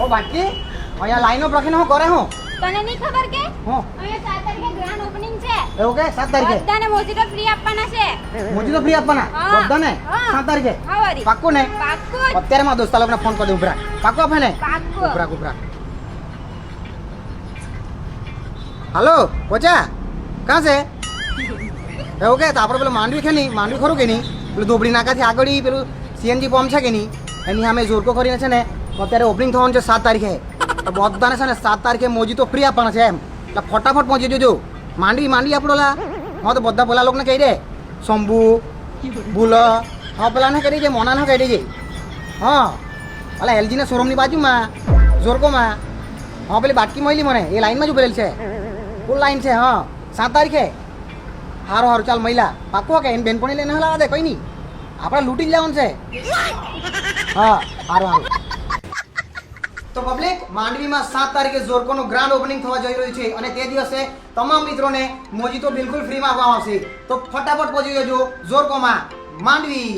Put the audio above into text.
ઓ બાટકી અહીંયા લાઈનો રાખીને હું કરે હું તને નહીં ખબર કે હું અહીંયા 7 તારીખે ગ્રાન્ડ ઓપનિંગ છે એવું કે 7 તારીખે બધાને મોજીટો ફ્રી આપવાના છે મોજીટો ફ્રી આપવાના હા. બધાને હા. 7 તારીખે હા વરી પાક્કું ને પાક્કું જ. અત્યારે મારા દોસ્તા લોકોને ફોન કરી દઉં ઉભરા પાક્કું આપે ને પાક્કું ઉભરા હાલો પોચા કાં છે એવું કે તો આપણે પેલું માંડવી છે નહીં માંડવી ખરું કે નહીં પેલું ધોબડી નાકાથી આગળ પેલું સીએનજી પંપ છે કે નહીં એની સામે જોરકો કરીને છે ને અત્યારે ઓપનિંગ થવાનું છે 7 તારીખે તો બધાને છે ને 7 તારીખે મોજી તો ફ્રી આપવાના છે એમ એટલે ફટાફટ પહોંચી જજો માંડવી આપણો લા હા તો બધા પેલા લોકોને કહી દે શંભુ ભૂલ હા પેલાને કહી દેજે મોનાને કહી દેજે હા અલા એલજીના શોરૂમની બાજુમાં જોરકોમાં હા પેલી બાટકી મળેલી મને એ લાઈનમાં જ ઉભરેલ છે ફૂલ લાઈન છે હા 7 તારીખે હારું ચાલ મહિલા પાક્કો કે એને બેનપણી લઈને હલાવા દે કઈ નહીં આપણે લૂંટી જ લેવાનું છે હા હારું તો પબ્લિક માંડવીમાં 7 તારીખે જોરકોનું ગ્રાન્ડ ઓપનિંગ થવા જઈ રહ્યું છે અને તે દિવસે તમામ મિત્રોને મોજીતો બિલકુલ ફ્રીમાં આપવામાં આવશે તો ફટાફટ પહોંચી જજો જોરકોમાં માંડવી